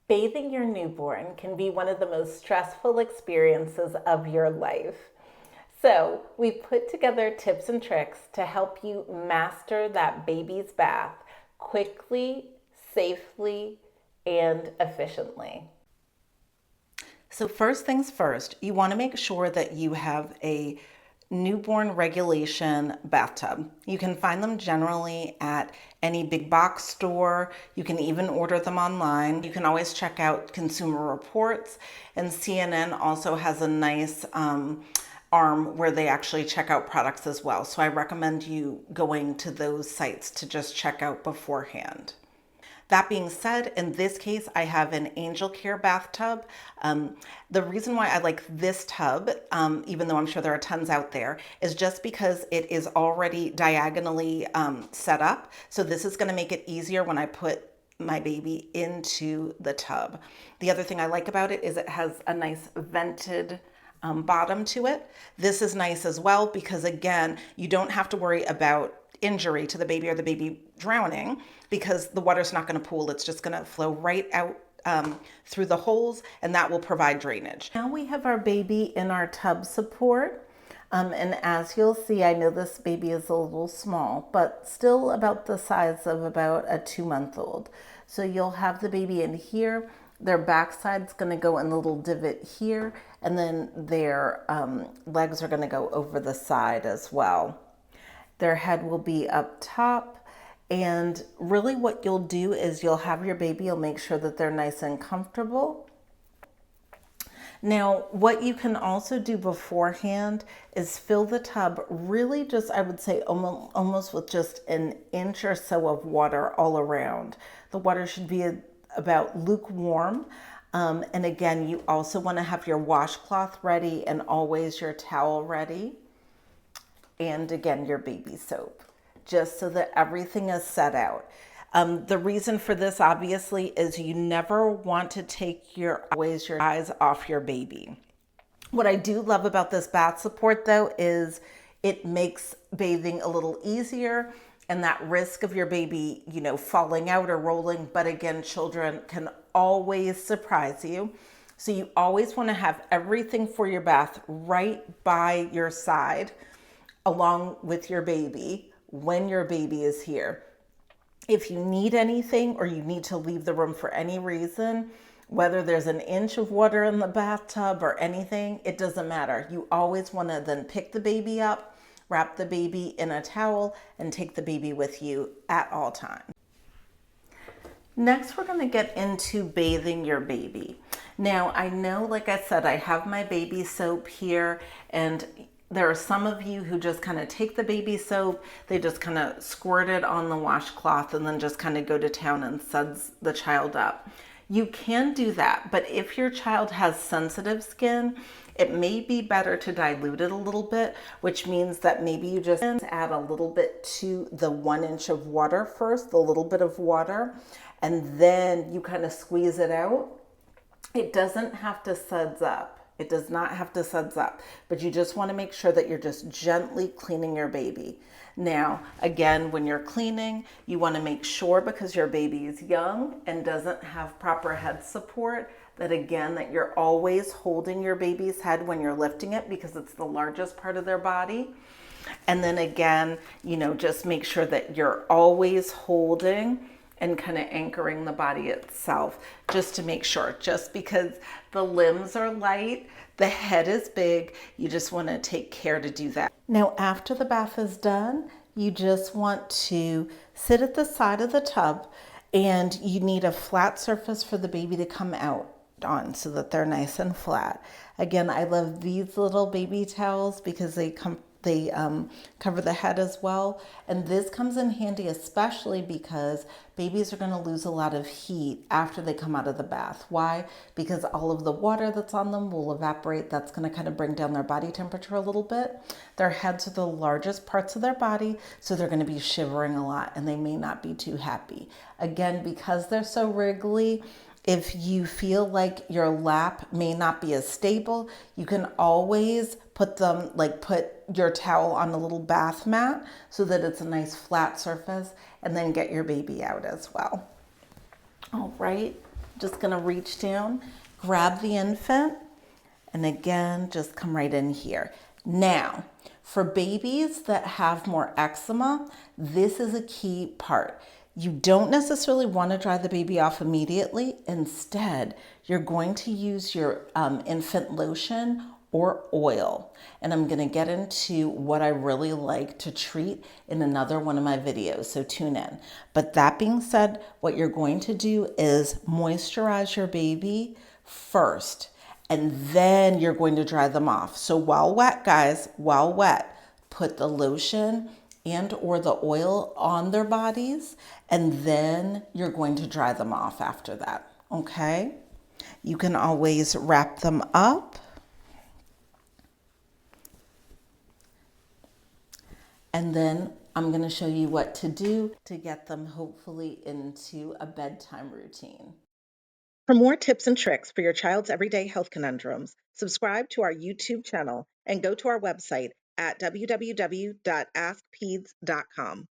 Bathing your newborn can be one of the most stressful experiences of your life. So, we put together tips and tricks to help you master that baby's bath quickly, safely, and efficiently. So first things first, you want to make sure that you have a newborn regulation bathtub. You can find them generally at any big box store. You can even order them online. You can always check out Consumer Reports, and CNN also has a nice arm where they actually check out products as well. So I recommend you going to those sites to just check out beforehand. That being said, in this case, I have an Angel Care bathtub. The reason why I like this tub, even though I'm sure there are tons out there, is just because it is already diagonally set up. So this is going to make it easier when I put my baby into the tub. The other thing I like about it is it has a nice vented bottom to it. This is nice as well because, again, you don't have to worry about injury to the baby or the baby drowning because the water's not going to pool. It's just going to flow right out through the holes, and that will provide drainage. Now we have our baby in our tub support. And as you'll see, I know this baby is a little small, but still about the size of about a 2-month-old. So you'll have the baby in here. Their backside's going to go in the little divot here, and then their legs are going to go over the side as well. Their head will be up top, and really what you'll do is you'll have your baby, you'll make sure that they're nice and comfortable. Now, what you can also do beforehand is fill the tub really just, I would say, almost with just an inch or so of water all around. The water should be about lukewarm. And again, you also want to have your washcloth ready and always your towel ready. And again, your baby soap, just so that everything is set out. The reason for this, obviously, is you never want to take your eyes off your baby. What I do love about this bath support, though, is it makes bathing a little easier, and that risk of your baby, falling out or rolling. But again, children can always surprise you. So you always want to have everything for your bath right by your side, along with your baby when your baby is here. If you need anything or you need to leave the room for any reason, whether there's an inch of water in the bathtub or anything, it doesn't matter. You always want to then pick the baby up, wrap the baby in a towel, and take the baby with you at all times. Next, we're going to get into bathing your baby. Now, I know, like I said, I have my baby soap here, and there are some of you who just kind of take the baby soap, they just kind of squirt it on the washcloth and then just kind of go to town and suds the child up. You can do that, but if your child has sensitive skin, it may be better to dilute it a little bit, which means that maybe you just add a little bit to the 1 inch of water first, the little bit of water, and then you kind of squeeze it out. It doesn't have to suds up. It does not have to suds up, but you just want to make sure that you're just gently cleaning your baby. Now, again, when you're cleaning, you want to make sure, because your baby is young and doesn't have proper head support, that again, that you're always holding your baby's head when you're lifting it, because it's the largest part of their body. And then again, just make sure that you're always holding and kind of anchoring the body itself, just to make sure, just because the limbs are light, the head is big, you just want to take care to do that. Now, after the bath is done, you just want to sit at the side of the tub, and you need a flat surface for the baby to come out on so that they're nice and flat. Again, I love these little baby towels because they cover the head as well. And this comes in handy, especially because babies are going to lose a lot of heat after they come out of the bath. Why? Because all of the water that's on them will evaporate. That's going to kind of bring down their body temperature a little bit. Their heads are the largest parts of their body, so they're going to be shivering a lot and they may not be too happy. Again, because they're so wriggly, if you feel like your lap may not be as stable, you can always put your towel on a little bath mat so that it's a nice flat surface, and then get your baby out as well. All right. Just gonna reach down, grab the infant, and again, just come right in here. Now, for babies that have more eczema, this is a key part. You don't necessarily want to dry the baby off immediately. Instead, you're going to use your infant lotion or oil. And I'm going to get into what I really like to treat in another one of my videos, so tune in. But that being said, what you're going to do is moisturize your baby first, and then you're going to dry them off. So while wet, guys, while wet, put the lotion and or the oil on their bodies, and then you're going to dry them off after that, okay? You can always wrap them up. And then I'm going to show you what to do to get them hopefully into a bedtime routine. For more tips and tricks for your child's everyday health conundrums, subscribe to our YouTube channel and go to our website at www.askpeds.com.